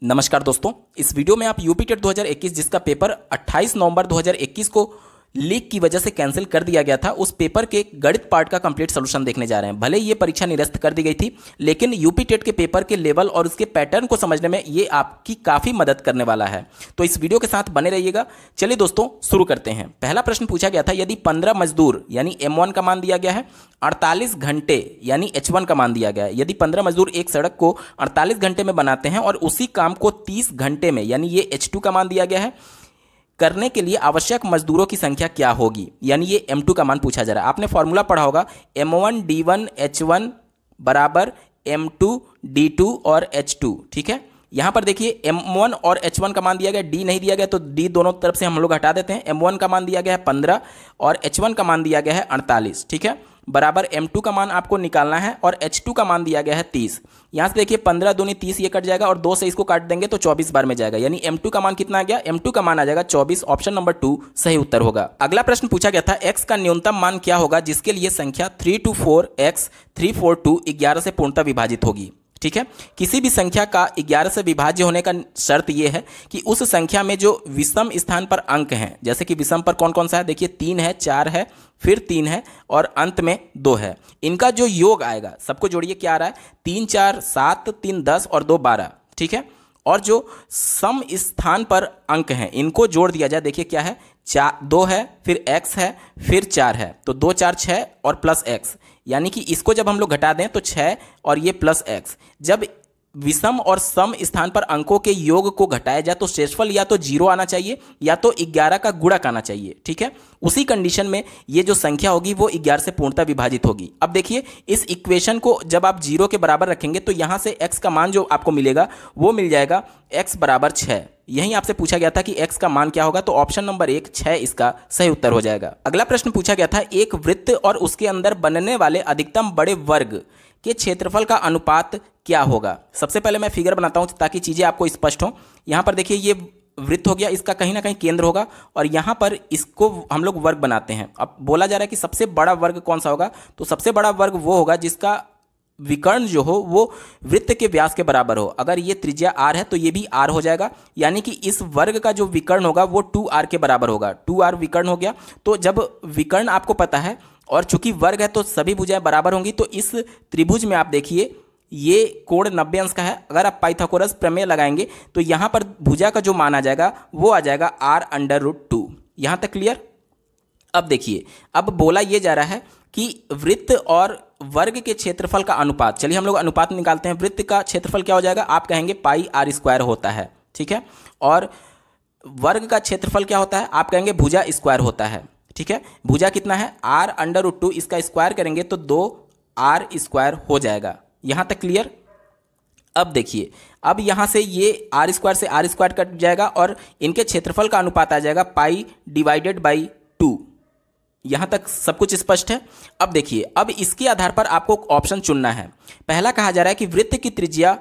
नमस्कार दोस्तों, इस वीडियो में आप यूपी टेट 2021 जिसका पेपर 28 नवंबर 2021 को लीक की वजह से कैंसिल कर दिया गया था, उस पेपर के गणित पार्ट का कंप्लीट सॉल्यूशन देखने जा रहे हैं। भले ये परीक्षा निरस्त कर दी गई थी, लेकिन यूपी टेट के पेपर के लेवल और उसके पैटर्न को समझने में ये आपकी काफ़ी मदद करने वाला है। तो इस वीडियो के साथ बने रहिएगा। चलिए दोस्तों शुरू करते हैं। पहला प्रश्न पूछा गया था, यदि 15 मजदूर यानी M1 का मान दिया गया है, 48 घंटे यानी H1 का मान दिया गया है। यदि 15 मजदूर एक सड़क को 48 घंटे में बनाते हैं और उसी काम को 30 घंटे में यानी ये H2 का मान दिया गया है, करने के लिए आवश्यक मजदूरों की संख्या क्या होगी, यानी ये M2 का मान पूछा जा रहा है। आपने फॉर्मूला पढ़ा होगा, M1 D1 H1 बराबर M2 D2 और H2। ठीक है, यहां पर देखिए M1 और H1 का मान दिया गया, D नहीं दिया गया तो D दोनों तरफ से हम लोग हटा देते हैं। M1 का मान दिया गया है 15 और H1 का मान दिया गया है 48। ठीक है, बराबर M2 का मान आपको निकालना है और H2 का मान दिया गया है 30। यहां से देखिए 15 दूनी 30, ये कट जाएगा और 2 से इसको काट देंगे तो 24 बार में जाएगा, यानी M2 का मान कितना आ गया? M2 का मान आ जाएगा 24। ऑप्शन नंबर 2 सही उत्तर होगा। अगला प्रश्न पूछा गया था, x का न्यूनतम मान क्या होगा जिसके लिए संख्या 324 x 342 11 से पूर्णतः विभाजित होगी। ठीक है, किसी भी संख्या का 11 से विभाज्य होने का शर्त यह है कि उस संख्या में जो विषम स्थान पर अंक हैं, जैसे कि विषम पर कौन कौन सा है, देखिए 3 है, 4 है, फिर 3 है और अंत में 2 है। इनका जो योग आएगा, सबको जोड़िए, क्या आ रहा है? 3 4 7 3 10 और 2 12। ठीक है, और जो सम स्थान पर अंक हैं इनको जोड़ दिया जाए, देखिए क्या है, 2 है, फिर x है, फिर 4 है, तो 2 4 6 और प्लस x, यानी कि इसको जब हम लोग घटा दें तो 6 और ये प्लस x। जब विषम और सम स्थान पर अंकों के योग को घटाया जाए तो शेषफल या तो 0 आना चाहिए या तो 11 का गुणक आना चाहिए। ठीक है, उसी कंडीशन में ये जो संख्या होगी वो 11 से पूर्णतः विभाजित होगी। अब देखिए इस इक्वेशन को जब आप 0 के बराबर रखेंगे तो यहां से x का मान जो आपको मिलेगा वो मिल जाएगा x बराबर 6। यहीं आपसे पूछा गया था कि x का मान क्या होगा, तो ऑप्शन नंबर 1 6 इसका सही उत्तर हो जाएगा। अगला प्रश्न पूछा गया था, एक वृत्त और उसके अंदर बनने वाले अधिकतम बड़े वर्ग के क्षेत्रफल का अनुपात क्या होगा। सबसे पहले मैं फिगर बनाता हूं ताकि चीजें आपको स्पष्ट हो। यहां पर देखिए ये वृत्त हो गया, इसका कहीं ना कहीं केंद्र होगा और यहां पर इसको हम लोग वर्ग बनाते हैं। अब बोला जा रहा है कि सबसे बड़ा वर्ग कौन सा होगा, तो सबसे बड़ा वर्ग वो होगा जिसका विकर्ण जो हो वो वृत्त के व्यास के बराबर हो। अगर ये त्रिज्या r है तो ये भी r हो जाएगा, यानी कि इस वर्ग का जो विकर्ण होगा वो 2r के बराबर होगा। 2r विकर्ण हो गया, तो जब विकर्ण आपको पता है और चूंकि वर्ग है तो सभी भुजाएं बराबर होंगी, तो इस त्रिभुज में आप देखिए ये कोण 90 अंश का है। अगर आप पाइथागोरस प्रमेय लगाएंगे तो यहां पर भुजा का जो मान आ जाएगा वो आ जाएगा r√2। यहां तक क्लियर? अब देखिए, अब बोला ये जा रहा है कि वृत्त और वर्ग के क्षेत्रफल का अनुपात। चलिए हम लोग अनुपात निकालते हैं। वृत्त का क्षेत्रफल क्या हो जाएगा, आप कहेंगे पाई r² होता है। ठीक है, और वर्ग का क्षेत्रफल क्या होता है, आप कहेंगे भुजा स्क्वायर होता है। ठीक है, भुजा कितना है, r√2, इसका स्क्वायर करेंगे तो 2r² हो जाएगा। यहां तक क्लियर? अब देखिए, अब यहां से ये r² से r² कट जाएगा और इनके क्षेत्रफल का अनुपात आ जाएगा पाई डिवाइडेड बाई 2। यहां तक सब कुछ स्पष्ट है? अब देखिए, अब इसके आधार पर आपको ऑप्शन चुनना है। पहला कहा जा रहा है कि वृत्त की त्रिज्या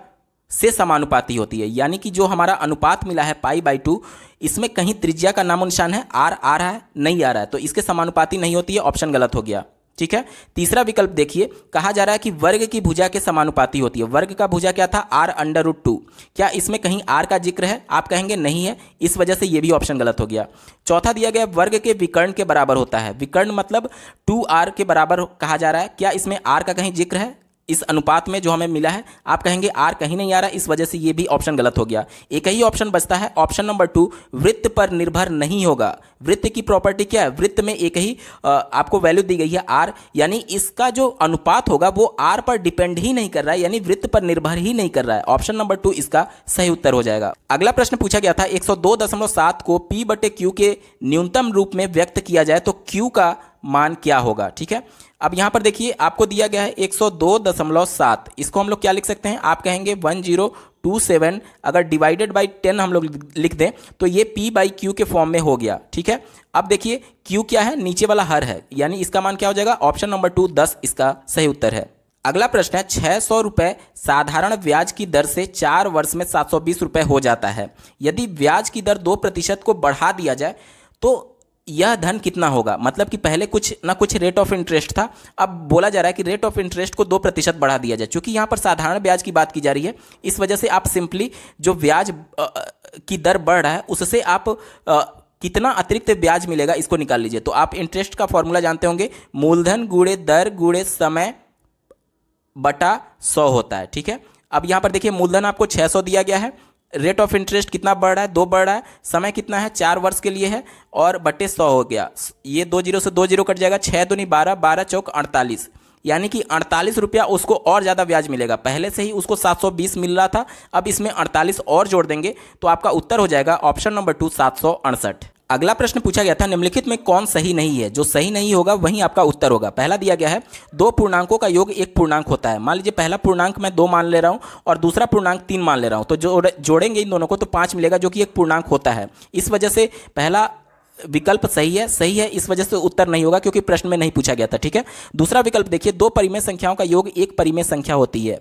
से समानुपाती होती है, यानी कि जो हमारा अनुपात मिला है π/2, इसमें कहीं त्रिज्या का नामो निशान है, r आ रहा है, नहीं आ रहा है, तो इसके समानुपाती नहीं होती है। ऑप्शन गलत हो गया। ठीक है, तीसरा विकल्प देखिए, कहा जा रहा है कि वर्ग की भुजा के समानुपाती होती है। वर्ग का भुजा क्या था, r√2, क्या इसमें कहीं r का जिक्र है, आप कहेंगे नहीं है, इस वजह से ये भी ऑप्शन गलत हो गया। चौथा दिया गया, वर्ग के विकर्ण के बराबर होता है। विकर्ण मतलब 2r के बराबर कहा जा रहा है, क्या इसमें r का कहीं जिक्र है इस अनुपात में जो हमें मिला है? आप कहेंगे r कहीं नहीं आ रहा, इस वजह से ये भी ऑप्शन गलत हो गया। एक ही ऑप्शन बचता है, ऑप्शन नंबर 2, वृत्त पर निर्भर नहीं होगा। वृत्त की प्रॉपर्टी क्या है, वृत्त में एक ही आपको वैल्यू दी गई है r, यानी इसका जो अनुपात होगा वो r पर डिपेंड ही नहीं कर रहा है, यानी वृत्त पर निर्भर ही नहीं कर रहा है। ऑप्शन नंबर 2 इसका सही उत्तर हो जाएगा। अगला प्रश्न पूछा गया था, 102.7 को p/q के न्यूनतम रूप में व्यक्त किया जाए तो q का मान क्या होगा। ठीक है, अब यहां पर देखिए आपको दिया गया है 102.7, इसको हम लोग क्या लिख सकते हैं, आप कहेंगे 1027। अगर डिवाइडेड बाई 10 हम लोग लिख दें तो ये p/q के फॉर्म में हो गया। ठीक है, अब देखिए q क्या है, नीचे वाला हर है, यानी इसका मान क्या हो जाएगा, ऑप्शन नंबर 2 10 इसका सही उत्तर है। अगला प्रश्न है, 600 रुपये साधारण ब्याज की दर से 4 वर्ष में 720 रुपये हो जाता है। यदि ब्याज की दर 2% को बढ़ा दिया जाए तो यह धन कितना होगा, मतलब कि पहले कुछ ना कुछ रेट ऑफ इंटरेस्ट था, अब बोला जा रहा है कि रेट ऑफ इंटरेस्ट को 2% बढ़ा दिया जाए। क्योंकि यहाँ पर साधारण ब्याज की बात की जा रही है, इस वजह से आप सिंपली जो ब्याज की दर बढ़ रहा है उससे आप कितना अतिरिक्त ब्याज मिलेगा इसको निकाल लीजिए। तो आप इंटरेस्ट का फॉर्मूला जानते होंगे, मूलधन गुणे दर गुणे समय बटा 100 होता है। ठीक है, अब यहाँ पर देखिए मूलधन आपको 600 दिया गया है, रेट ऑफ इंटरेस्ट कितना बढ़ रहा है, 2 बढ़ रहा है, समय कितना है 4 वर्ष के लिए है और बटे 100 हो गया। ये 2 जीरो से 2 जीरो कट जाएगा, 6 दूनी 12, 12 चौक 48, यानी कि 48 रुपया उसको और ज़्यादा ब्याज मिलेगा। पहले से ही उसको 720 मिल रहा था, अब इसमें 48 और जोड़ देंगे तो आपका उत्तर हो जाएगा ऑप्शन नंबर 2 768। अगला प्रश्न पूछा गया था, निम्नलिखित में कौन सही नहीं है। जो सही नहीं होगा वही आपका उत्तर होगा। पहला दिया गया है, दो पूर्णांकों का योग एक पूर्णांक होता है। मान लीजिए पहला पूर्णांक मैं 2 मान ले रहा हूं और दूसरा पूर्णांक 3 मान ले रहा हूं, तो जोड़ेंगे इन दोनों को तो 5 मिलेगा, जो कि एक पूर्णांक होता है। इस वजह से पहला विकल्प सही है, इस वजह से उत्तर नहीं होगा क्योंकि प्रश्न में नहीं पूछा गया था। ठीक है, दूसरा विकल्प देखिए, दो परिमेय संख्याओं का योग एक परिमेय संख्या होती है।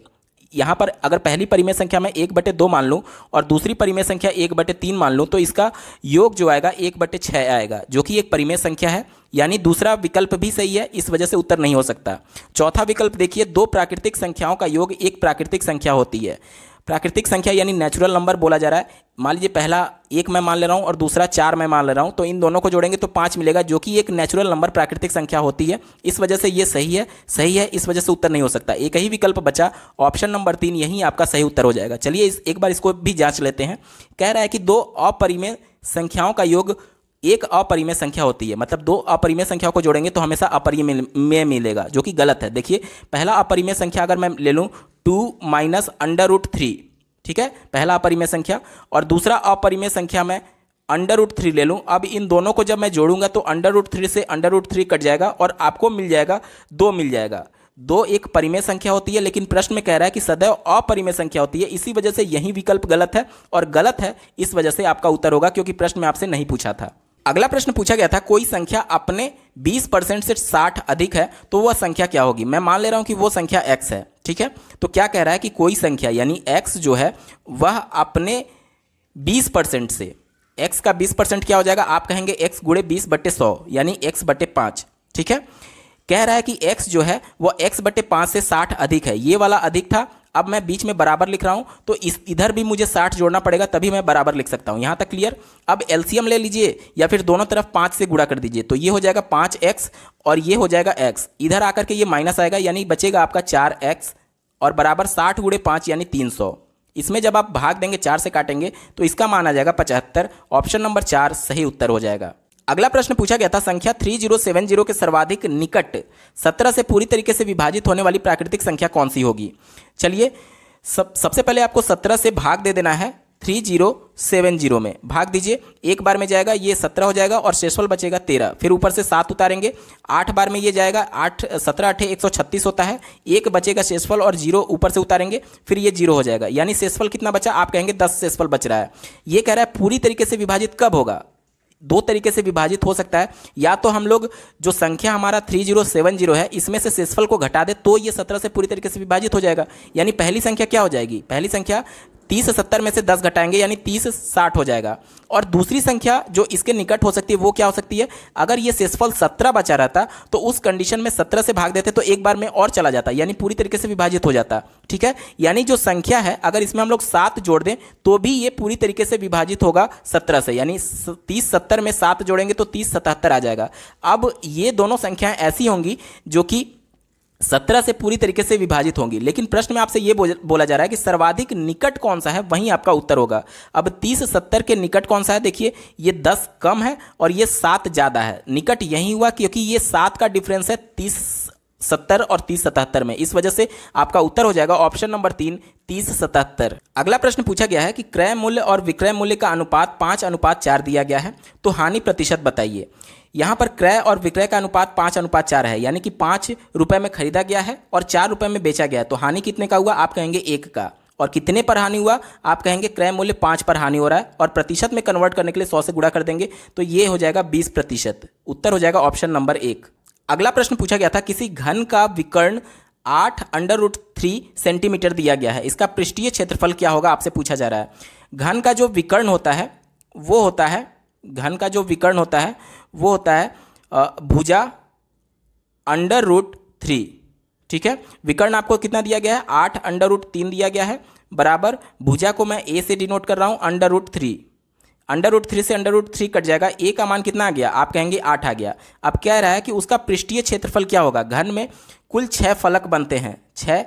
यहाँ पर अगर पहली परिमेय संख्या मैं 1/2 मान लूँ और दूसरी परिमेय संख्या 1/3 मान लूँ तो इसका योग जो आएगा 1/6 आएगा, जो कि एक परिमेय संख्या है, यानी दूसरा विकल्प भी सही है, इस वजह से उत्तर नहीं हो सकता। चौथा विकल्प देखिए, दो प्राकृतिक संख्याओं का योग एक प्राकृतिक संख्या होती है। प्राकृतिक संख्या यानी नेचुरल नंबर बोला जा रहा है। मान लीजिए पहला 1 मैं मान ले रहा हूँ और दूसरा 4 मैं मान ले रहा हूँ, तो इन दोनों को जोड़ेंगे तो 5 मिलेगा, जो कि एक नेचुरल नंबर प्राकृतिक संख्या होती है। इस वजह से ये सही है, इस वजह से उत्तर नहीं हो सकता। एक ही विकल्प बचा, ऑप्शन नंबर 3, यही आपका सही उत्तर हो जाएगा। चलिए एक बार इसको भी जांच लेते हैं। कह रहा है कि दो अपरिमेय संख्याओं का योग एक अपरिमेय संख्या होती है, मतलब दो अपरिमेय संख्याओं को जोड़ेंगे तो हमेशा अपरिमेय मिलेगा, जो कि गलत है। देखिए पहला अपरिमेय संख्या अगर मैं ले लूँ 2 माइनस √3, ठीक है, पहला अपरिमेय संख्या, और दूसरा अपरिमेय संख्या मैं √3 ले लूँ। अब इन दोनों को जब मैं जोड़ूंगा तो √3 से √3 कट जाएगा और आपको मिल जाएगा 2 मिल जाएगा। 2 एक परिमेय संख्या होती है, लेकिन प्रश्न में कह रहा है कि सदैव अपरिमेय संख्या होती है, इसी वजह से यही विकल्प गलत है, और गलत है इस वजह से आपका उत्तर होगा, क्योंकि प्रश्न में आपसे नहीं पूछा था। अगला प्रश्न पूछा गया था, कोई संख्या अपने 20% से 60 अधिक है तो वह संख्या क्या होगी। मैं मान ले रहा हूं कि वो संख्या x है। ठीक है, तो क्या कह रहा है कि कोई संख्या यानी x जो है वह अपने 20% से, x का 20% क्या हो जाएगा, आप कहेंगे x गुणे 20/100 यानी x/5। ठीक है, कह रहा है कि x जो है वह x/5 से 60 अधिक है। ये वाला अधिक था, अब मैं बीच में बराबर लिख रहा हूं तो इधर भी मुझे 60 जोड़ना पड़ेगा, तभी मैं बराबर लिख सकता हूं। यहां तक क्लियर। अब एलसीएम ले लीजिए या फिर दोनों तरफ 5 से गुणा कर दीजिए, तो ये हो जाएगा 5x और ये हो जाएगा x, इधर आकर के ये माइनस आएगा, यानी बचेगा आपका 4x और बराबर 60 गुणे 5 यानी 300। इसमें जब आप भाग देंगे 4 से काटेंगे तो इसका मान आ जाएगा 75। ऑप्शन नंबर 4 सही उत्तर हो जाएगा। अगला प्रश्न पूछा गया था, संख्या 3070 के सर्वाधिक निकट 17 से पूरी तरीके से विभाजित होने वाली प्राकृतिक संख्या कौन सी होगी। चलिए सबसे पहले आपको 17 से भाग दे देना है, 3070 में भाग दीजिए, एक बार में जाएगा ये 17 हो जाएगा और शेषफल बचेगा 13, फिर ऊपर से 7 उतारेंगे, 8 बार में ये जाएगा, 8 17 8 136 होता है, एक बचेगा शेषफल और 0 ऊपर से उतारेंगे, फिर ये 0 हो जाएगा, यानी शेषफल कितना बचा, आप कहेंगे 10 शेषफल बच रहा है। ये कह रहा है पूरी तरीके से विभाजित कब होगा। दो तरीके से विभाजित हो सकता है, या तो हम लोग जो संख्या हमारा 3070 है इसमें से शेषफल को घटा दे तो ये 17 से पूरी तरीके से विभाजित हो जाएगा। यानी पहली संख्या क्या हो जाएगी, पहली संख्या 3070 में से 10 घटाएंगे यानी 3060 हो जाएगा। और दूसरी संख्या जो इसके निकट हो सकती है वो क्या हो सकती है, अगर ये शेषफल 17 बचा रहता तो उस कंडीशन में 17 से भाग देते तो एक बार में और चला जाता, यानी पूरी तरीके से विभाजित हो जाता। ठीक है, यानी जो संख्या है अगर इसमें हम लोग 7 जोड़ दें तो भी ये पूरी तरीके से विभाजित होगा 17 से, यानी 3070 में 7 जोड़ेंगे तो 3077 आ जाएगा। अब ये दोनों संख्याएं ऐसी होंगी जो कि 17 से पूरी तरीके से विभाजित होंगी, लेकिन प्रश्न में आपसे यह बोला जा रहा है कि सर्वाधिक निकट कौन सा है, वहीं आपका उत्तर होगा। अब 3070 के निकट कौन सा है, देखिए ये 10 कम है और ये 7 ज़्यादा है, निकट यही हुआ क्योंकि ये 7 का डिफरेंस है 3070 और 3077 में, इस वजह से आपका उत्तर हो जाएगा ऑप्शन नंबर 3 3077। अगला प्रश्न पूछा गया है कि क्रय मूल्य और विक्रय मूल्य का अनुपात 5:4 दिया गया है, तो हानि प्रतिशत बताइए। यहाँ पर क्रय और विक्रय का अनुपात 5:4 है, यानी कि 5 रुपए में खरीदा गया है और 4 रुपए में बेचा गया है, तो हानि कितने का हुआ, आप कहेंगे 1 का। और कितने पर हानि हुआ, आप कहेंगे क्रय मूल्य 5 पर हानि हो रहा है, और प्रतिशत में कन्वर्ट करने के लिए 100 से गुणा कर देंगे तो ये हो जाएगा 20%। उत्तर हो जाएगा ऑप्शन नंबर 1। अगला प्रश्न पूछा गया था, किसी घन का विकर्ण 8√3 सेंटीमीटर दिया गया है, इसका पृष्ठीय क्षेत्रफल क्या होगा, आपसे पूछा जा रहा है। घन का जो विकर्ण होता है वो होता है, घन का जो विकर्ण होता है वो होता है भुजा √3। ठीक है, विकर्ण आपको कितना दिया गया है, 8 √3 दिया गया है, बराबर भुजा को मैं ए से डिनोट कर रहा हूँ √3। √3 से √3 कट जाएगा, ए का मान कितना आ गया, आप कहेंगे 8 आ गया। अब कह रहा है कि उसका पृष्ठीय क्षेत्रफल क्या होगा। घन में कुल 6 फलक बनते हैं, 6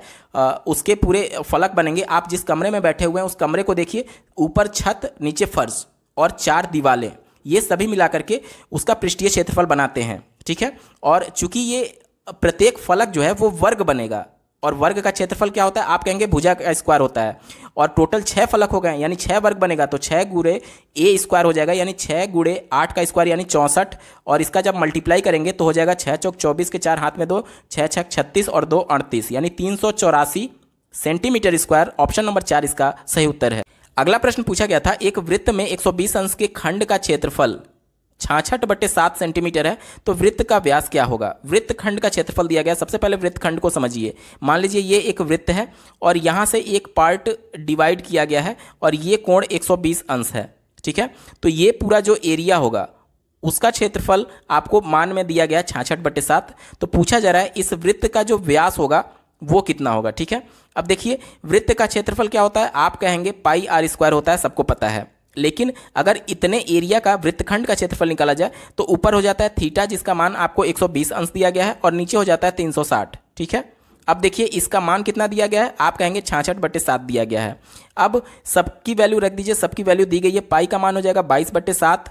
उसके पूरे फलक बनेंगे। आप जिस कमरे में बैठे हुए हैं उस कमरे को देखिए, ऊपर छत, नीचे फर्श और 4 दीवारें, ये सभी मिला करके उसका पृष्ठीय क्षेत्रफल बनाते हैं। ठीक है, और चूंकि ये प्रत्येक फलक जो है वो वर्ग बनेगा, और वर्ग का क्षेत्रफल क्या होता है, आप कहेंगे भुजा का स्क्वायर होता है, और टोटल 6 फलक हो गए यानी 6 वर्ग बनेगा, तो 6 गुणे ए स्क्वायर हो जाएगा, यानी 6 गुणे 8 का स्क्वायर यानी 64, और इसका जब मल्टीप्लाई करेंगे तो हो जाएगा 6 चौक 24 के 4 हाथ में 2, 6 छक 36 और 2 38, यानी 384 सेंटीमीटर स्क्वायर। ऑप्शन नंबर 4 इसका सही उत्तर है। अगला प्रश्न पूछा गया था, एक वृत्त में 120 अंश के खंड का क्षेत्रफल 66/7 सेंटीमीटर है, तो वृत्त का व्यास क्या होगा। वृत्त खंड का क्षेत्रफल दिया गया। सबसे पहले वृत्त खंड को समझिए। मान लीजिए ये एक वृत्त है और यहाँ से एक पार्ट डिवाइड किया गया है और ये कोण 120 अंश है। ठीक है, तो ये पूरा जो एरिया होगा उसका क्षेत्रफल आपको मान में दिया गया 66/7। तो पूछा जा रहा है इस वृत्त का जो व्यास होगा वो कितना होगा। ठीक है, अब देखिए वृत्त का क्षेत्रफल क्या होता है, आप कहेंगे πr² होता है, सबको पता है। लेकिन अगर इतने एरिया का वृत्तखंड का क्षेत्रफल निकाला जाए तो ऊपर हो जाता है थीटा, जिसका मान आपको 120 अंश दिया गया है, और नीचे हो जाता है 360। ठीक है, अब देखिए इसका मान कितना दिया गया है, आप कहेंगे 66/7 दिया गया है। अब सबकी वैल्यू रख दीजिए, सबकी वैल्यू दी गई है। पाई का मान हो जाएगा 22/7,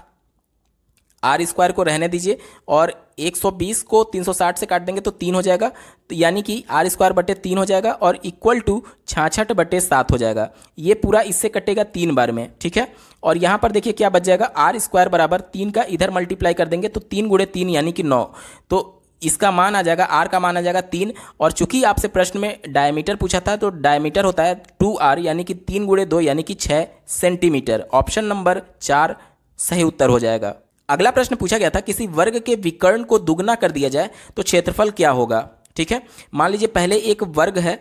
r² को रहने दीजिए, और 120 को 360 से काट देंगे तो 3 हो जाएगा, तो यानी कि r²/3 हो जाएगा, और इक्वल टू 66/7 हो जाएगा। ये पूरा इससे कटेगा 3 बार में। ठीक है, और यहाँ पर देखिए क्या बच जाएगा, r² बराबर 3 का इधर मल्टीप्लाई कर देंगे तो 3 गुणे 3 यानी कि 9, तो इसका मान आ जाएगा, r का मान आ जाएगा 3। और चूंकि आपसे प्रश्न में डायमीटर पूछा था तो डायमीटर होता है 2r, यानी कि 3 गुणे 2 यानी कि 6 सेंटीमीटर। ऑप्शन नंबर 4 सही उत्तर हो जाएगा। अगला प्रश्न पूछा गया था, किसी वर्ग के विकर्ण को दुगना कर दिया जाए तो क्षेत्रफल क्या होगा। ठीक है, मान लीजिए पहले एक वर्ग है।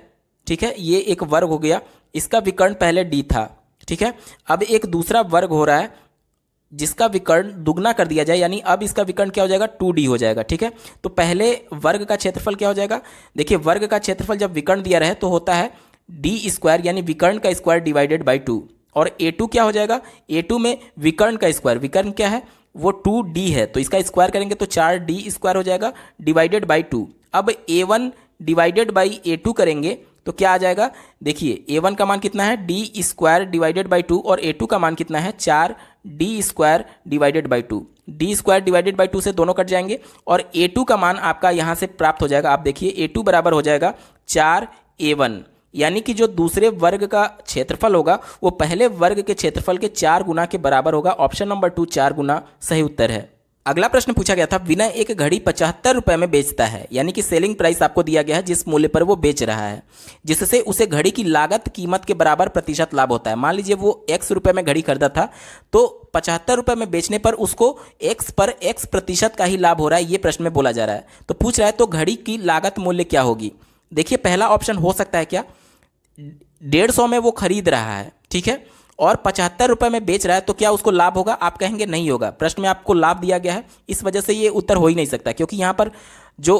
ठीक है, ये एक वर्ग हो गया, इसका विकर्ण पहले d था। ठीक है, अब एक दूसरा वर्ग हो रहा है जिसका विकर्ण दुगना कर दिया जाए, यानी अब इसका विकर्ण क्या हो जाएगा, 2d हो जाएगा। ठीक है, तो पहले वर्ग का क्षेत्रफल क्या हो जाएगा, देखिए वर्ग का क्षेत्रफल जब विकर्ण दिया रहे तो होता है d² यानी विकर्ण का स्क्वायर डिवाइडेड बाई 2, और a2 क्या हो जाएगा, a2 में विकर्ण का स्क्वायर, विकर्ण क्या है वो 2d है, तो इसका स्क्वायर करेंगे तो 4d² हो जाएगा डिवाइडेड बाई 2। अब a1 डिवाइडेड बाई a2 करेंगे तो क्या आ जाएगा, देखिए a1 का मान कितना है d² डिवाइडेड बाई 2, और a2 का मान कितना है 4d² divided by 2। d² divided by 2 से दोनों कट जाएंगे, और a2 का मान आपका यहाँ से प्राप्त हो जाएगा। आप देखिए a2 बराबर हो जाएगा 4a1, यानी कि जो दूसरे वर्ग का क्षेत्रफल होगा वो पहले वर्ग के क्षेत्रफल के 4 गुना के बराबर होगा। ऑप्शन नंबर 2 4 गुना सही उत्तर है। अगला प्रश्न पूछा गया था, विनय एक घड़ी 75 रुपए में बेचता है, यानी कि सेलिंग प्राइस आपको दिया गया है जिस मूल्य पर वो बेच रहा है, जिससे उसे घड़ी की लागत कीमत के बराबर प्रतिशत लाभ होता है। मान लीजिए वो x रुपए में घड़ी खरीदा था, तो 75 रुपए में बेचने पर उसको x पर x% का ही लाभ हो रहा है, ये प्रश्न में बोला जा रहा है। तो पूछ रहा है तो घड़ी की लागत मूल्य क्या होगी। देखिए पहला ऑप्शन हो सकता है क्या, 150 में वो खरीद रहा है, ठीक है, और 75 रुपए में बेच रहा है, तो क्या उसको लाभ होगा, आप कहेंगे नहीं होगा। प्रश्न में आपको लाभ दिया गया है, इस वजह से ये उत्तर हो ही नहीं सकता, क्योंकि यहाँ पर जो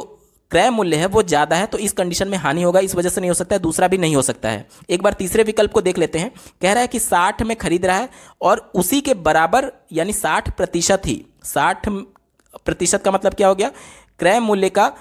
क्रय मूल्य है वो ज़्यादा है, तो इस कंडीशन में हानि होगा, इस वजह से नहीं हो सकता है। दूसरा भी नहीं हो सकता है। एक बार तीसरे विकल्प को देख लेते हैं। कह रहा है कि 60 में खरीद रहा है और उसी के बराबर यानी 60% ही, 60% का मतलब क्या हो गया, क्रय मूल्य का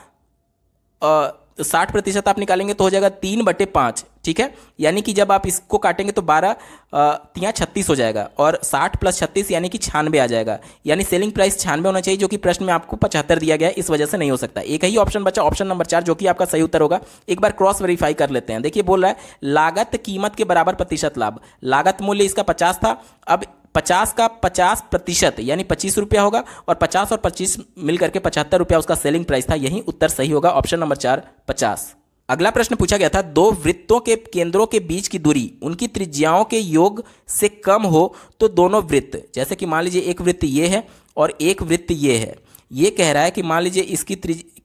60% आप निकालेंगे तो हो जाएगा 3/5, ठीक है, यानी कि जब आप इसको काटेंगे तो 12 तियां 36 हो जाएगा, और 60 + 36 यानी कि 96 आ जाएगा, यानी सेलिंग प्राइस 96 होना चाहिए, जो कि प्रश्न में आपको 75 दिया गया है, इस वजह से नहीं हो सकता। एक ही ऑप्शन बचा, ऑप्शन नंबर 4, जो कि आपका सही उत्तर होगा। एक बार क्रॉस वेरीफाई कर लेते हैं। देखिए बोल रहा है लागत कीमत के बराबर प्रतिशत लाभ, लागत मूल्य इसका 50 था, अब 50 का 50% यानी 25 रुपया होगा, और 50 और 25 मिलकर के 75 रुपया उसका सेलिंग प्राइस था। यही उत्तर सही होगा, ऑप्शन नंबर 4 50। अगला प्रश्न पूछा गया था, दो वृत्तों के केंद्रों के बीच की दूरी उनकी त्रिज्याओं के योग से कम हो तो दोनों वृत्त, जैसे कि मान लीजिए एक वृत्त ये है और एक वृत्त ये है, ये कह रहा है कि मान लीजिए इसकी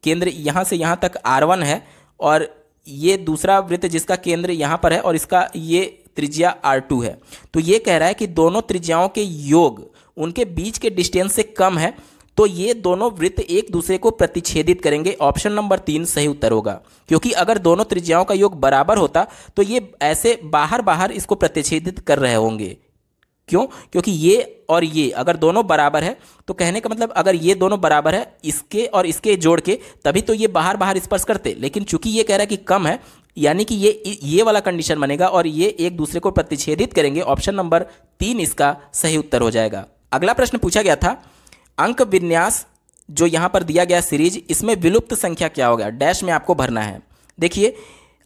केंद्र यहाँ से यहाँ तक R1 है, और ये दूसरा वृत्त जिसका केंद्र यहाँ पर है और इसका ये त्रिज्या R2 है, तो ये कह रहा है कि दोनों त्रिज्याओं के योग उनके बीच के डिस्टेंस से कम है, तो ये दोनों वृत्त एक दूसरे को प्रतिच्छेदित करेंगे। ऑप्शन नंबर 3 सही उत्तर होगा, क्योंकि अगर दोनों त्रिज्याओं का योग बराबर होता तो ये ऐसे बाहर बाहर इसको प्रतिच्छेदित कर रहे होंगे। क्यों? क्योंकि ये और ये अगर दोनों बराबर है, तो कहने का मतलब अगर ये दोनों बराबर है इसके और इसके जोड़ के, तभी तो ये बाहर बाहर स्पर्श करते। लेकिन चूंकि ये कह रहा है कि कम है, यानी कि ये वाला कंडीशन बनेगा और ये एक दूसरे को प्रतिच्छेदित करेंगे। ऑप्शन नंबर 3 इसका सही उत्तर हो जाएगा। अगला प्रश्न पूछा गया था, अंक विन्यास जो यहां पर दिया गया सीरीज, इसमें विलुप्त संख्या क्या होगा? डैश में आपको भरना है। देखिए,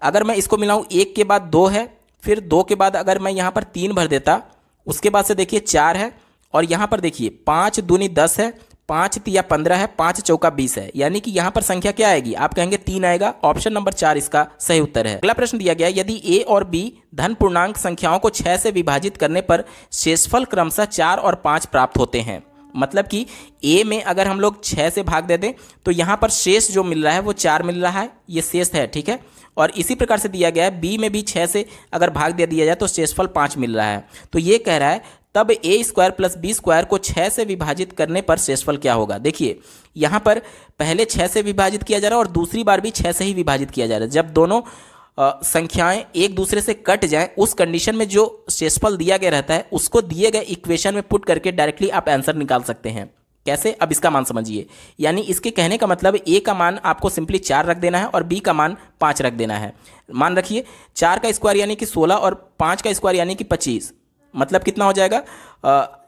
अगर मैं इसको मिलाऊं, 1 के बाद 2 है, फिर 2 के बाद अगर मैं यहां पर 3 भर देता, उसके बाद से देखिए 4 है, और यहां पर देखिए 5 दूनी 10 है, 5 तिया 15 है, 5 चौका 20 है, यानी कि यहां पर संख्या क्या आएगी? आप कहेंगे 3 आएगा। ऑप्शन नंबर 4 इसका सही उत्तर है। अगला प्रश्न दिया गया, यदि a और b धन पूर्णांक संख्याओं को 6 से विभाजित करने पर शेषफल क्रमशः 4 और 5 प्राप्त होते हैं। मतलब कि a में अगर हम लोग 6 से भाग दे दें तो यहां पर शेष जो मिल रहा है वो 4 मिल रहा है, ये शेष है, ठीक है। और इसी प्रकार से दिया गया है b में भी 6 से अगर भाग दे दिया जाए तो शेषफल 5 मिल रहा है। तो ये कह रहा है तब a square plus b square को 6 से विभाजित करने पर शेषफल क्या होगा? देखिए, यहाँ पर पहले 6 से विभाजित किया जा रहा है और दूसरी बार भी 6 से ही विभाजित किया जा रहा है। जब दोनों संख्याएं एक दूसरे से कट जाएं, उस कंडीशन में जो शेषफल दिया गया रहता है उसको दिए गए इक्वेशन में पुट करके डायरेक्टली आप आंसर निकाल सकते हैं। कैसे? अब इसका मान समझिए। यानी इसके कहने का मतलब a का मान आपको सिंपली 4 रख देना है और b का मान 5 रख देना है। मान रखिए, 4 का स्क्वायर यानी कि 16 और 5 का स्क्वायर यानी कि 25, मतलब कितना हो जाएगा?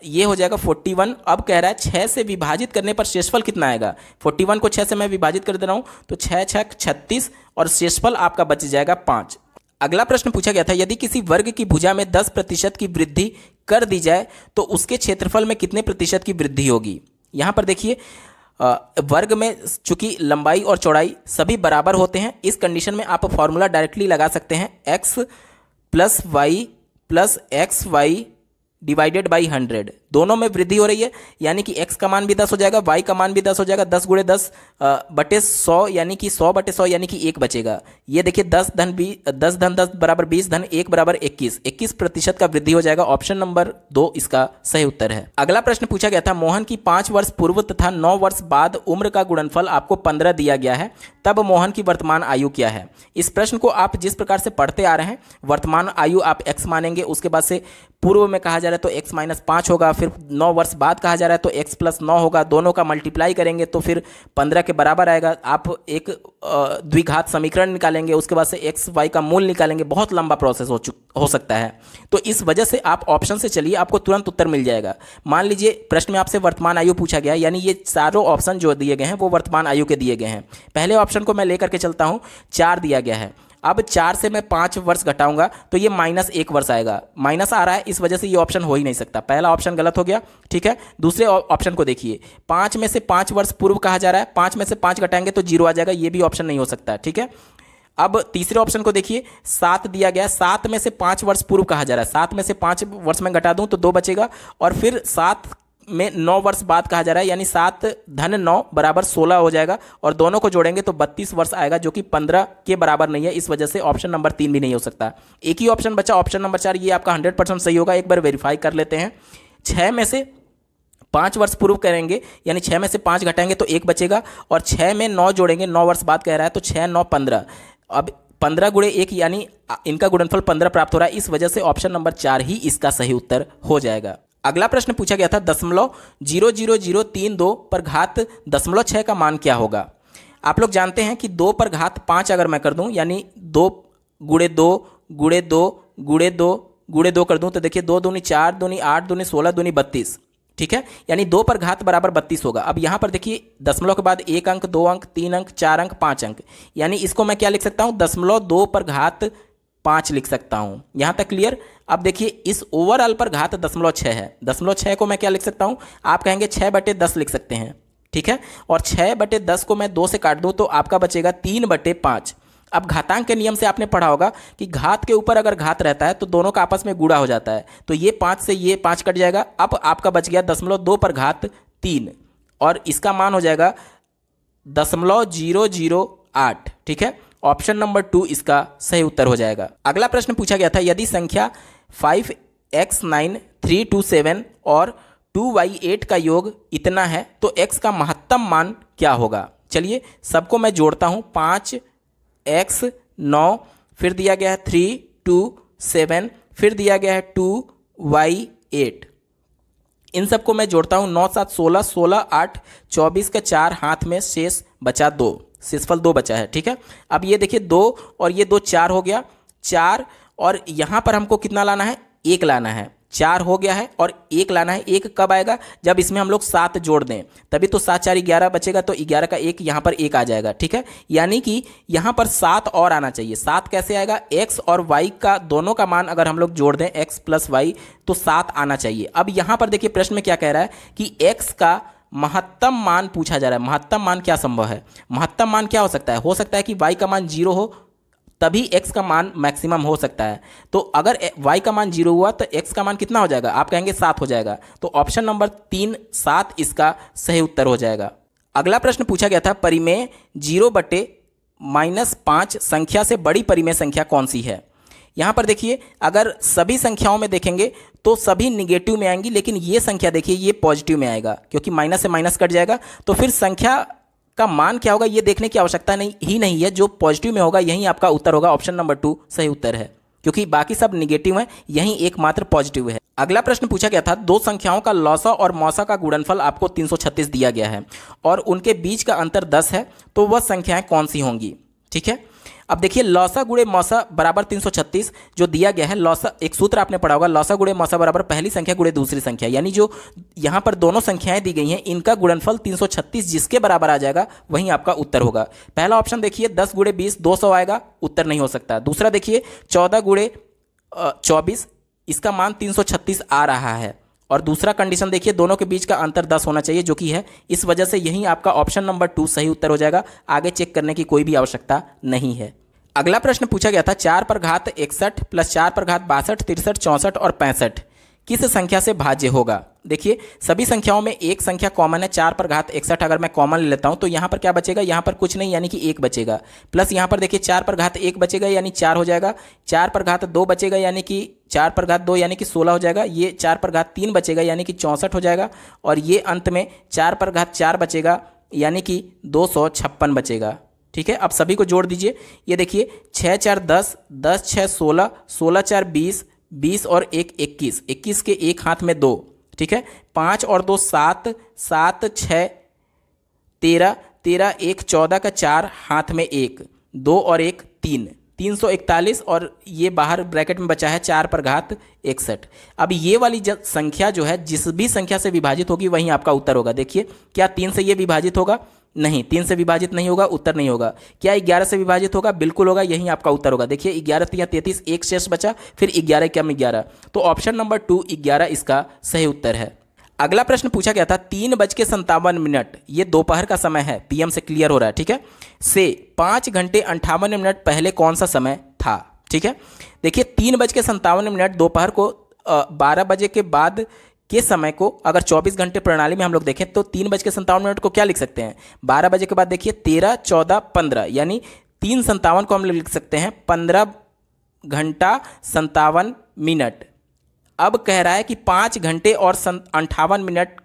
ये हो जाएगा 41। अब कह रहा है 6 से विभाजित करने पर शेषफल कितना आएगा? 41 को 6 से मैं विभाजित कर दे रहा हूँ, तो 6 6 36 और शेषफल आपका बच जाएगा 5। अगला प्रश्न पूछा गया था, यदि किसी वर्ग की भुजा में 10% की वृद्धि कर दी जाए तो उसके क्षेत्रफल में कितने प्रतिशत की वृद्धि होगी? यहाँ पर देखिए, वर्ग में चूंकि लंबाई और चौड़ाई सभी बराबर होते हैं, इस कंडीशन में आप फॉर्मूला डायरेक्टली लगा सकते हैं, x plus Y plus X Y divided by 100। दोनों में वृद्धि हो रही है, यानी कि x का मान भी 10 हो जाएगा, y का मान भी 10 हो जाएगा। 10 गुणे 10 बटे 100 यानी कि 100 बटे 100 यानी कि 1 बचेगा। ये देखिए 10 धन 10 बराबर 20 धन 1 बराबर 21, 21% का वृद्धि हो जाएगा। ऑप्शन नंबर 2 इसका सही उत्तर है। अगला प्रश्न पूछा गया था, मोहन की 5 वर्ष पूर्व तथा 9 वर्ष बाद उम्र का गुणनफल आपको 15 दिया गया है, तब मोहन की वर्तमान आयु क्या है? इस प्रश्न को आप जिस प्रकार से पढ़ते आ रहे हैं, वर्तमान आयु आप x मानेंगे, उसके बाद से पूर्व में कहा जा रहा है तो x माइनस 5 होगा, फिर 9 वर्ष बाद कहा जा रहा है तो x प्लस 9 होगा, दोनों का मल्टीप्लाई करेंगे तो फिर 15 के बराबर आएगा। आप एक द्विघात समीकरण निकालेंगे, उसके बाद से x y का मूल निकालेंगे। बहुत लंबा प्रोसेस हो सकता है, तो इस वजह से आप ऑप्शन से चलिए, आपको तुरंत उत्तर मिल जाएगा। मान लीजिए प्रश्न में आपसे वर्तमान आयु पूछा गया, यानी ये चारों ऑप्शन जो दिए गए हैं वो वर्तमान आयु के दिए गए हैं। पहले ऑप्शन को मैं लेकर के चलता हूँ, 4 दिया गया है। अब 4 से मैं 5 वर्ष घटाऊंगा तो ये -1 वर्ष आएगा। माइनस आ रहा है, इस वजह से ये ऑप्शन हो ही नहीं सकता। पहला ऑप्शन गलत हो गया, ठीक है। दूसरे ऑप्शन को देखिए, 5 में से 5 वर्ष पूर्व कहा जा रहा है, 5 में से 5 घटाएंगे तो 0 आ जाएगा, ये भी ऑप्शन नहीं हो सकता, ठीक है। अब तीसरे ऑप्शन को देखिए, 7 दिया गया, 7 में से 5 वर्ष पूर्व कहा जा रहा है, 7 में से 5 वर्ष में घटा दूं तो 2 बचेगा, और फिर 7 में 9 वर्ष बाद कहा जा रहा है, यानी 7 धन 9 बराबर 16 हो जाएगा, और दोनों को जोड़ेंगे तो 32 वर्ष आएगा, जो कि 15 के बराबर नहीं है। इस वजह से ऑप्शन नंबर 3 भी नहीं हो सकता। एक ही ऑप्शन बचा, ऑप्शन नंबर 4, ये आपका 100% सही होगा। एक बार वेरीफाई कर लेते हैं। 6 में से 5 वर्ष पूर्व करेंगे, यानी 6 में से 5 घटाएंगे तो 1 बचेगा, और 6 में 9 जोड़ेंगे, 9 वर्ष बाद कह रहा है, तो 6 9 15। अब 15 गुणे 1 यानी इनका गुणनफल 15 प्राप्त हो रहा है। इस वजह से ऑप्शन नंबर 4 ही इसका सही उत्तर हो जाएगा। अगला प्रश्न पूछा गया था, 0.00032 पर घात 0.6 का मान क्या होगा? आप लोग जानते हैं कि 2 पर घात 5 अगर मैं कर दूं, यानी 2 गुणे 2 गुणे 2 गुणे 2 गुणे 2 कर दूं तो देखिए 2 दूनी 4 दूनी 8 दूनी 16 दूनी 32, ठीक है। यानी 2 पर घात बराबर 32 होगा। अब यहाँ पर देखिए दशमलव के बाद 1 अंक, 2 अंक, 3 अंक, 4 अंक, 5 अंक, यानी इसको मैं क्या लिख सकता हूँ? 0.2 पर घात 5 लिख सकता हूं। यहां तक क्लियर? अब देखिए इस ओवरऑल पर घात 0.6 है, 0.6 को मैं क्या लिख सकता हूं? आप कहेंगे 6/10 लिख सकते हैं, ठीक है। और 6/10 को मैं 2 से काट दूं तो आपका बचेगा 3/5। अब घातांक के नियम से आपने पढ़ा होगा कि घात के ऊपर अगर घात रहता है तो दोनों का आपस में गुणा हो जाता है, तो ये 5 से ये 5 कट जाएगा। अब आपका बच गया 0.2 पर घात 3, और इसका मान हो जाएगा 0.008, ठीक है। ऑप्शन नंबर 2 इसका सही उत्तर हो जाएगा। अगला प्रश्न पूछा गया था, यदि संख्या 5x9 327 और 2/8 का योग इतना है तो x का महत्तम मान क्या होगा। चलिए सबको मैं जोड़ता हूँ। 5x 9, फिर दिया गया है 3 2 7, फिर दिया गया है 2y8। इन सबको मैं जोड़ता हूँ। 9 7 16, 16 8 24 का 4 हाथ में, शेष बचा 2, शेषफल 2 बचा है। ठीक है, अब ये देखिए 2 और ये 2 4 हो गया, 4 और यहाँ पर हमको कितना लाना है, 1 लाना है। 4 हो गया है और 1 लाना है। 1 कब आएगा, जब इसमें हम लोग 7 जोड़ दें, तभी तो 7 4 11 बचेगा, तो 11 का 1 यहाँ पर 1 आ जाएगा। ठीक है, यानी कि यहाँ पर 7 और आना चाहिए। 7 कैसे आएगा, x और y का दोनों का मान अगर हम लोग जोड़ दें x प्लस y तो 7 आना चाहिए। अब यहाँ पर देखिए प्रश्न में क्या कह रहा है कि x का महत्तम मान पूछा जा रहा है। महत्तम मान क्या संभव है, महत्तम मान क्या हो सकता है कि y का मान 0 हो तभी x का मान मैक्सिमम हो सकता है। तो अगर y का मान 0 हुआ तो x का मान कितना हो जाएगा, आप कहेंगे 7 हो जाएगा। तो ऑप्शन नंबर 3 7 इसका सही उत्तर हो जाएगा। अगला प्रश्न पूछा गया था, परिमेय 0/-5 संख्या से बड़ी परिमेय संख्या कौन सी है। यहाँ पर देखिए अगर सभी संख्याओं में देखेंगे तो सभी निगेटिव में आएंगी, लेकिन ये संख्या देखिए ये पॉजिटिव में आएगा, क्योंकि माइनस से माइनस कट जाएगा। तो फिर संख्या का मान क्या होगा ये देखने की आवश्यकता नहीं है, जो पॉजिटिव में होगा यही आपका उत्तर होगा। ऑप्शन नंबर 2 सही उत्तर है, क्योंकि बाकी सब निगेटिव हैं, यही एकमात्र पॉजिटिव है। अगला प्रश्न पूछा गया था, 2 संख्याओं का लौसा और मौसा का गुणनफल आपको 336 दिया गया है और उनके बीच का अंतर 10 है, तो वह संख्याएं कौन सी होंगी। ठीक है, अब देखिए लौसा गुणे मौसा बराबर 336 जो दिया गया है। लौसा एक सूत्र आपने पढ़ा होगा, लौसा गुणे मौसा बराबर पहली संख्या गुणे दूसरी संख्या, यानी जो यहाँ पर दोनों संख्याएं दी गई हैं इनका गुणनफल 336 जिसके बराबर आ जाएगा वहीं आपका उत्तर होगा। पहला ऑप्शन देखिए 10 गुणे 20 200 आएगा, उत्तर नहीं हो सकता। दूसरा देखिए 14 गुणे 24 इसका मान 336 आ रहा है, और दूसरा कंडीशन देखिए दोनों के बीच का अंतर 10 होना चाहिए जो कि है, इस वजह से यही आपका ऑप्शन नंबर 2 सही उत्तर हो जाएगा। आगे चेक करने की कोई भी आवश्यकता नहीं है। अगला प्रश्न पूछा गया था, 4 पर घात 61 प्लस 4 पर घात 62 63 64 और 65 किस संख्या से भाज्य होगा। देखिए सभी संख्याओं में एक संख्या कॉमन है, 4 पर घात 61 अगर मैं कॉमन ले लेता हूं तो यहाँ पर क्या बचेगा, यहाँ पर कुछ नहीं यानी कि 1 बचेगा, प्लस यहाँ पर देखिए 4 पर घात 1 बचेगा यानी 4 हो जाएगा, 4 पर घात 2 बचेगा यानी कि 4 पर घात 2 यानी कि 16 हो जाएगा, ये 4 पर घात 3 बचेगा यानी कि 64 हो जाएगा, और ये अंत में 4 पर घात 4 बचेगा यानी कि 256 बचेगा। ठीक है, अब सभी को जोड़ दीजिए। ये देखिए 6 4 10 10 6 16 16 4 20 20 और 1 21 21 के एक हाथ में 2। ठीक है, 5 और 2 7 7 6 13 13 1 14 का 4 हाथ में 1 2 और 1 3 341, और ये बाहर ब्रैकेट में बचा है 4 पर घात 61। अब ये वाली संख्या जो है जिस भी संख्या से विभाजित होगी वहीं आपका उत्तर होगा। देखिए क्या 3 से ये विभाजित होगा, नहीं 3 से विभाजित नहीं होगा, उत्तर नहीं होगा। क्या 11 से विभाजित होगा, बिल्कुल होगा, यही आपका उत्तर होगा। देखिए 11 3 33 एक शेष बचा, फिर 11 कम 11, तो ऑप्शन नंबर 2 11 इसका सही उत्तर है। अगला प्रश्न पूछा गया था, 3:57, ये दोपहर का समय है, पीएम से क्लियर हो रहा है। ठीक है, से 5 घंटे 58 मिनट पहले कौन सा समय था। ठीक है, देखिए 3:57 दोपहर को 12 बजे के बाद के समय को अगर 24 घंटे प्रणाली में हम लोग देखें तो 3:57 को क्या लिख सकते हैं, 12 बजे के बाद देखिए 13 14 15 यानी 3:57 को हम लिख सकते हैं 15 घंटा 57 मिनट। अब कह रहा है कि 5 घंटे और 58 मिनट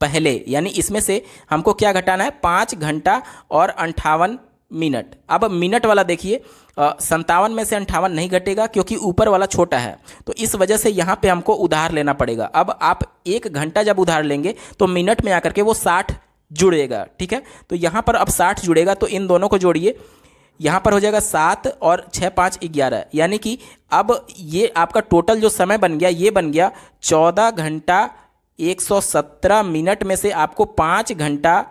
पहले, यानी इसमें से हमको क्या घटाना है, 5 घंटा और 58 मिनट। अब मिनट वाला देखिए 57 में से 58 नहीं घटेगा क्योंकि ऊपर वाला छोटा है, तो इस वजह से यहाँ पे हमको उधार लेना पड़ेगा। अब आप 1 घंटा जब उधार लेंगे तो मिनट में आकर के वो 60 जुड़ेगा। ठीक है, तो यहाँ पर अब 60 जुड़ेगा, तो इन दोनों को जोड़िए, यहाँ पर हो जाएगा 7 और 6 5 11, यानी कि अब ये आपका टोटल जो समय बन गया ये बन गया 14 घंटा 117 मिनट में से आपको 5 घंटा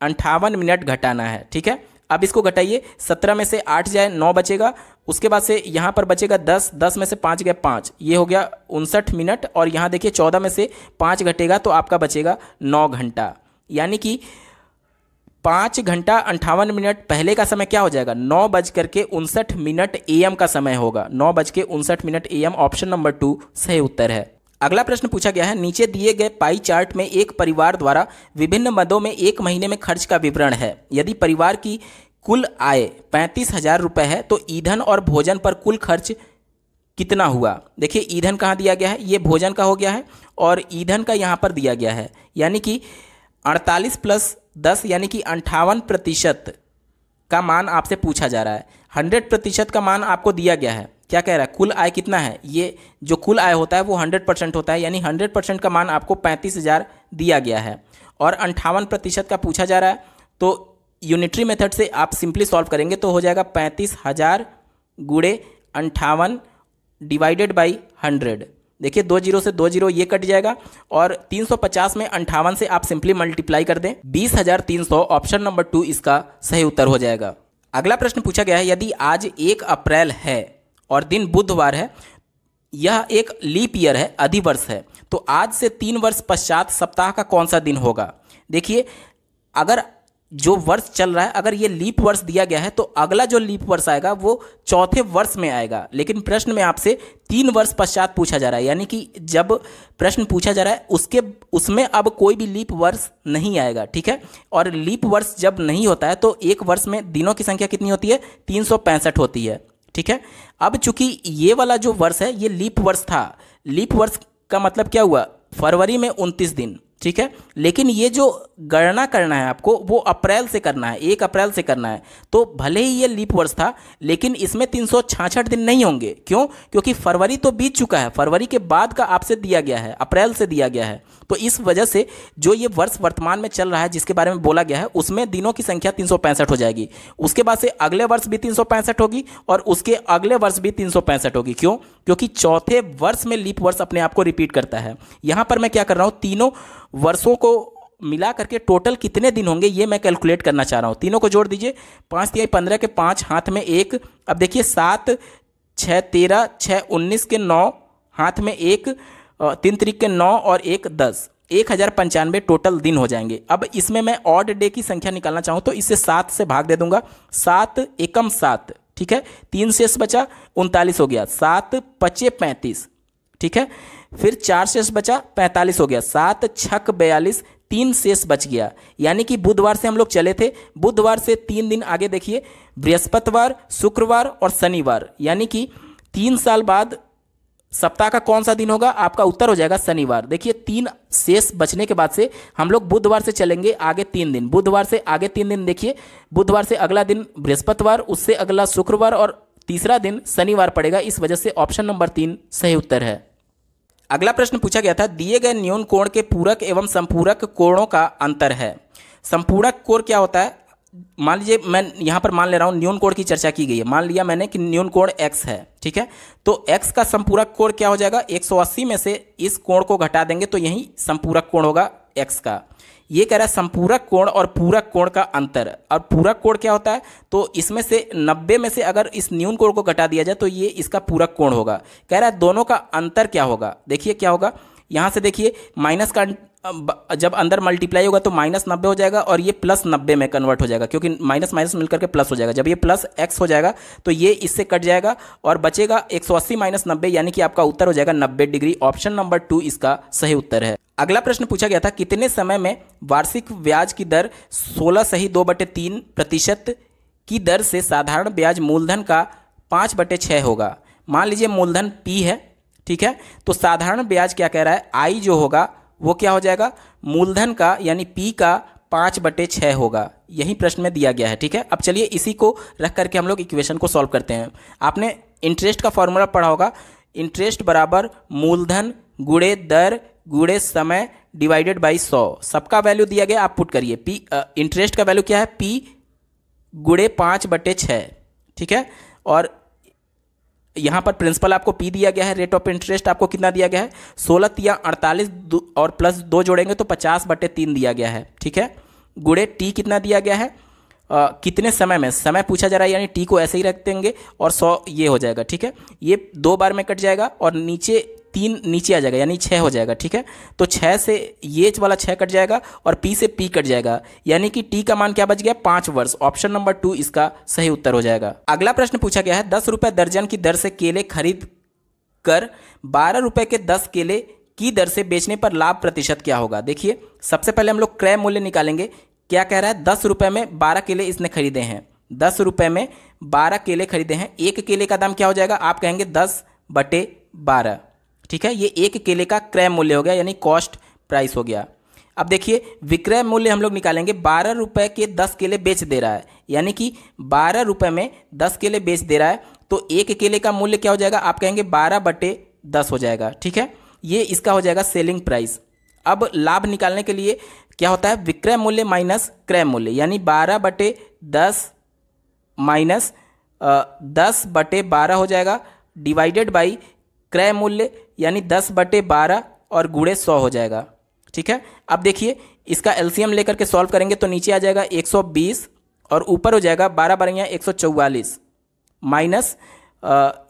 58 मिनट घटाना है। ठीक है, अब इसको घटाइए, 17 में से 8 जाए 9 बचेगा, उसके बाद से यहाँ पर बचेगा 10 10 में से 5 गया 5, ये हो गया 59 मिनट, और यहाँ देखिए 14 में से 5 घटेगा तो आपका बचेगा 9 घंटा, यानी कि 5 घंटा 58 मिनट पहले का समय क्या हो जाएगा, 9:59 AM का समय होगा, 9:59 AM। ऑप्शन नंबर 2 सही उत्तर है। अगला प्रश्न पूछा गया है, नीचे दिए गए पाई चार्ट में एक परिवार द्वारा विभिन्न मदों में 1 महीने में खर्च का विवरण है। यदि परिवार की कुल आय 35,000 रुपये है तो ईंधन और भोजन पर कुल खर्च कितना हुआ। देखिए ईंधन कहाँ दिया गया है, ये भोजन का हो गया है और ईंधन का यहाँ पर दिया गया है, यानी कि 48 + 10 यानी कि 58% का मान आपसे पूछा जा रहा है। 100% का मान आपको दिया गया है। क्या कह रहा है, कुल आय कितना है, ये जो कुल आय होता है वो 100% होता है, यानी 100% का मान आपको 35,000 दिया गया है और 58% का पूछा जा रहा है। तो यूनिटरी मेथड से आप सिंपली सॉल्व करेंगे तो हो जाएगा 35,000 × 58 / 100। देखिए 2 जीरो से 2 जीरो ये कट जाएगा और 350 में 58 से आप सिंपली मल्टीप्लाई कर दें, 20,300 ऑप्शन नंबर 2 इसका सही उत्तर हो जाएगा। अगला प्रश्न पूछा गया है, यदि आज 1 अप्रैल है और दिन बुधवार है, यह एक लीप ईयर है, अधिवर्ष है, तो आज से 3 वर्ष पश्चात सप्ताह का कौन सा दिन होगा। देखिए अगर जो वर्ष चल रहा है अगर ये लीप वर्ष दिया गया है तो अगला जो लीप वर्ष आएगा वो चौथे वर्ष में आएगा, लेकिन प्रश्न में आपसे 3 वर्ष पश्चात पूछा जा रहा है, यानी कि जब प्रश्न पूछा जा रहा है उसमें अब कोई भी लीप वर्ष नहीं आएगा, ठीक है। और लीप वर्ष जब नहीं होता है तो एक वर्ष में दिनों की संख्या कितनी होती है, 365 होती है, ठीक है। अब चूंकि ये वाला जो वर्ष है ये लीप वर्ष था, लीप वर्ष का मतलब क्या हुआ, फरवरी में 29 दिन, ठीक है। लेकिन ये जो गणना करना है आपको वो अप्रैल से करना है, 1 अप्रैल से करना है। तो भले ही ये लीप वर्ष था लेकिन इसमें 366 दिन नहीं होंगे। क्यों, क्योंकि फरवरी तो बीत चुका है, फरवरी के बाद का आपसे दिया गया है, अप्रैल से दिया गया है। तो इस वजह से जो ये वर्ष वर्तमान में चल रहा है जिसके बारे में बोला गया है उसमें दिनों की संख्या 365 हो जाएगी। उसके बाद से अगले वर्ष भी 365 होगी और उसके अगले वर्ष भी 365 होगी। क्यों, क्योंकि चौथे वर्ष में लीप वर्ष अपने आप को रिपीट करता है। यहां पर मैं क्या कर रहा हूं, तीनों वर्षों को मिला करके टोटल कितने दिन होंगे ये मैं कैलकुलेट करना चाह रहा हूं। तीनों को जोड़ दीजिए, 5 × 15 के 5, हाथ में 1। अब देखिए 7 6 13 6 19 के 9, हाथ में 1, 3 × के 9 और 1 10, 1095 टोटल दिन हो जाएंगे। अब इसमें मैं ऑड डे की संख्या निकालना चाहूँ तो इसे 7 से भाग दे दूंगा, 7 एकम 7, ठीक है। 3 शेष बचा, 39 हो गया, 7 पचे 35, ठीक है। फिर 4 शेष बचा, 45 हो गया, 7 छक 42, 3 शेष बच गया। यानी कि बुधवार से हम लोग चले थे, बुधवार से 3 दिन आगे देखिए, बृहस्पतिवार, शुक्रवार और शनिवार, यानी कि 3 साल बाद सप्ताह का कौन सा दिन होगा, आपका उत्तर हो जाएगा शनिवार। देखिए 3 शेष बचने के बाद से हम लोग बुधवार से चलेंगे आगे 3 दिन, बुधवार से आगे 3 दिन, देखिए बुधवार से अगला दिन बृहस्पतिवार, उससे अगला शुक्रवार और तीसरा दिन शनिवार पड़ेगा। इस वजह से ऑप्शन नंबर 3 सही उत्तर है। अगला प्रश्न पूछा गया था, दिए गए न्यून कोण के पूरक एवं संपूरक कोणों का अंतर है। संपूरक कोण क्या होता है, मान लीजिए मैं यहाँ पर मान ले रहा हूँ न्यून कोण की चर्चा की गई है, मान लिया मैंने कि न्यून कोण x है, ठीक है। तो x का संपूरक कोण क्या हो जाएगा, 180 में से इस कोण को घटा देंगे तो यही संपूरक कोण होगा x का। ये कह रहा है संपूरक कोण और पूरक कोण का अंतर। और पूरक कोण क्या होता है, तो इसमें से 90 में से अगर इस न्यून कोण को घटा दिया जाए तो ये इसका पूरक कोण होगा। कह रहा है दोनों का अंतर क्या होगा, देखिए क्या होगा, यहाँ से देखिए माइनस का जब अंदर मल्टीप्लाई होगा तो -90 हो जाएगा और ये +90 में कन्वर्ट हो जाएगा, क्योंकि माइनस माइनस मिलकर के प्लस हो जाएगा। जब ये प्लस x हो जाएगा तो ये इससे कट जाएगा और बचेगा 180 - 90, यानी कि आपका उत्तर हो जाएगा 90 डिग्री। ऑप्शन नंबर 2 इसका सही उत्तर है। अगला प्रश्न पूछा गया था, कितने समय में वार्षिक ब्याज की दर 16.3% की दर से साधारण ब्याज मूलधन का 5/6 होगा। मान लीजिए मूलधन P है, ठीक है, तो साधारण ब्याज क्या कह रहा है, I जो होगा वो क्या हो जाएगा, मूलधन का यानी P का 5/6 होगा। यही प्रश्न में दिया गया है, ठीक है। अब चलिए इसी को रख करके हम लोग इक्वेशन को सॉल्व करते हैं। आपने इंटरेस्ट का फॉर्मूला पढ़ा होगा, इंटरेस्ट बराबर मूलधन गुणे दर गुणे समय डिवाइडेड बाई 100। सबका वैल्यू दिया गया, आप पुट करिए। P इंटरेस्ट का वैल्यू क्या है, P गुणे 5/6, ठीक है। और यहाँ पर प्रिंसिपल आपको P दिया गया है, रेट ऑफ इंटरेस्ट आपको कितना दिया गया है, 16 × 48 और +2 जोड़ेंगे तो 50/3 दिया गया है, ठीक है। गुणे T कितना दिया गया है, कितने समय में, समय पूछा जा रहा है यानी T को ऐसे ही रख देंगे और 100 ये हो जाएगा, ठीक है। ये 2 बार में कट जाएगा और नीचे 3 नीचे आ जाएगा यानी 6 हो जाएगा, ठीक है। तो 6 से ये वाला 6 कट जाएगा और P से P कट जाएगा, यानी कि T का मान क्या बच गया, 5 वर्ष। ऑप्शन नंबर 2 इसका सही उत्तर हो जाएगा। अगला प्रश्न पूछा गया है, 10 रुपये दर्जन की दर से केले खरीद कर 12 रुपये के 10 केले की दर से बेचने पर लाभ प्रतिशत क्या होगा। देखिए सबसे पहले हम लोग क्रय मूल्य निकालेंगे। क्या कह रहा है, 10 रुपये में 12 केले इसने खरीदे हैं, 10 रुपये में 12 केले खरीदे हैं। एक केले का दाम क्या हो जाएगा, आप कहेंगे 10 10/12। ठीक है, ये एक केले का क्रय मूल्य हो गया, यानी कॉस्ट प्राइस हो गया। अब देखिए विक्रय मूल्य हम लोग निकालेंगे। 12 रुपये के 10 केले बेच दे रहा है, यानी कि 12 रुपये में 10 केले बेच दे रहा है, तो एक केले का मूल्य क्या हो जाएगा, आप कहेंगे 12/10 हो जाएगा। ठीक है, ये इसका हो जाएगा सेलिंग प्राइस। अब लाभ निकालने के लिए क्या होता है, विक्रय मूल्य माइनस क्रय मूल्य, यानी 12/10 माइनस 10/12 हो जाएगा, डिवाइडेड बाई क्रय मूल्य यानी 10/12 और गुणे 100 हो जाएगा। ठीक है, अब देखिए इसका एलसीएम लेकर के सॉल्व करेंगे तो नीचे आ जाएगा 120 और ऊपर हो जाएगा 12 144 माइनस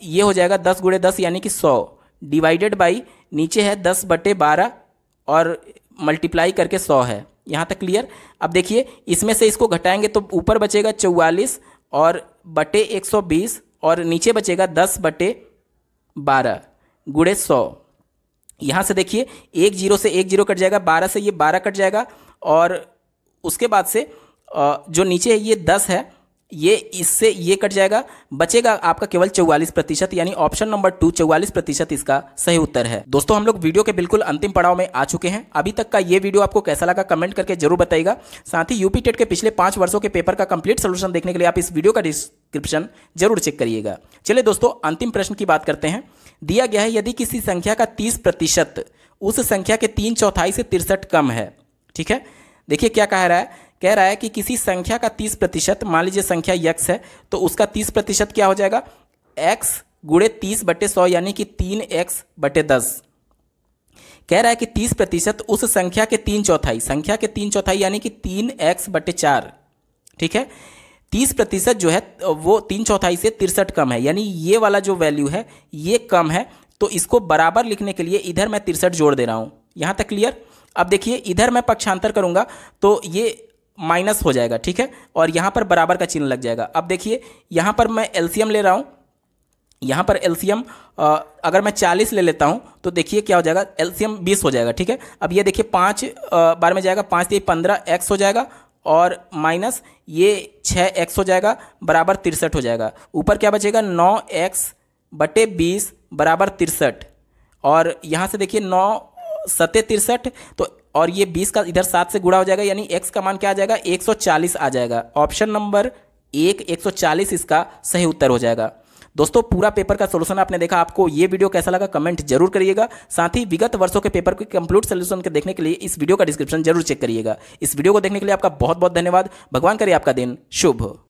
ये हो जाएगा 10 × 10 यानी कि 100 डिवाइडेड बाई नीचे है 10/12 और मल्टीप्लाई करके 100 है। यहाँ तक क्लियर। अब देखिए इसमें से इसको घटाएंगे तो ऊपर बचेगा 44 और बटे 120 और नीचे बचेगा 10/12 गुणे 100। यहाँ से देखिए 1 0 से 1 0 कट जाएगा, 12 से ये 12 कट जाएगा और उसके बाद से जो नीचे है ये 10 है, ये इससे ये कट जाएगा, बचेगा आपका केवल 44%, यानी ऑप्शन नंबर 2 44% इसका सही उत्तर है। दोस्तों हम लोग वीडियो के बिल्कुल अंतिम पड़ाव में आ चुके हैं। अभी तक का ये वीडियो आपको कैसा लगा कमेंट करके जरूर बताइएगा। साथ ही यूपी टेट के पिछले 5 वर्षों के पेपर का कंप्लीट सोल्यूशन देखने के लिए आप इस वीडियो का डिस्क्रिप्शन जरूर चेक करिएगा। चलिए दोस्तों अंतिम प्रश्न की बात करते हैं। दिया गया है यदि किसी संख्या का 30% उस संख्या के 3/4 से 63 कम है। ठीक है, देखिए क्या कह रहा है कि किसी संख्या का 30%, मान लीजिए संख्या x है तो उसका 30% क्या हो जाएगा, x गुणे 30/100 यानी कि 3x/10। कह रहा है कि 30% उस संख्या के 3/4, संख्या के 3/4 यानी कि 3x/4। ठीक है, 30% जो है वो 3/4 से 63 कम है, यानी ये वाला जो वैल्यू है ये कम है, तो इसको बराबर लिखने के लिए इधर मैं 63 जोड़ दे रहा हूँ। यहाँ तक क्लियर। अब देखिए इधर मैं पक्षांतर करूँगा तो ये माइनस हो जाएगा। ठीक है, और यहाँ पर बराबर का चिन्ह लग जाएगा। अब देखिए यहाँ पर मैं एलसीएम ले रहा हूँ, यहाँ पर एलसीएम अगर मैं 40 ले लेता हूँ तो देखिए क्या हो जाएगा, एलसीएम 20 हो जाएगा। ठीक है, अब ये देखिए 5 बार में जाएगा, 5 से 15x हो जाएगा और माइनस ये 6x हो जाएगा बराबर 63 हो जाएगा। ऊपर क्या बचेगा, 9x/20 बराबर 63 और यहाँ से देखिए 9 7 63 तो और ये 20 का इधर 7 से गुणा हो जाएगा, यानी x का मान क्या आ जाएगा, 140 आ जाएगा। ऑप्शन नंबर 1 140 इसका सही उत्तर हो जाएगा। दोस्तों पूरा पेपर का सोल्यूशन आपने देखा। आपको ये वीडियो कैसा लगा कमेंट जरूर करिएगा। साथ ही विगत वर्षों के पेपर के कंप्लीट सोल्यूशन के देखने के लिए इस वीडियो का डिस्क्रिप्शन जरूर चेक करिएगा। इस वीडियो को देखने के लिए आपका बहुत बहुत धन्यवाद। भगवान करे आपका दिन शुभ हो।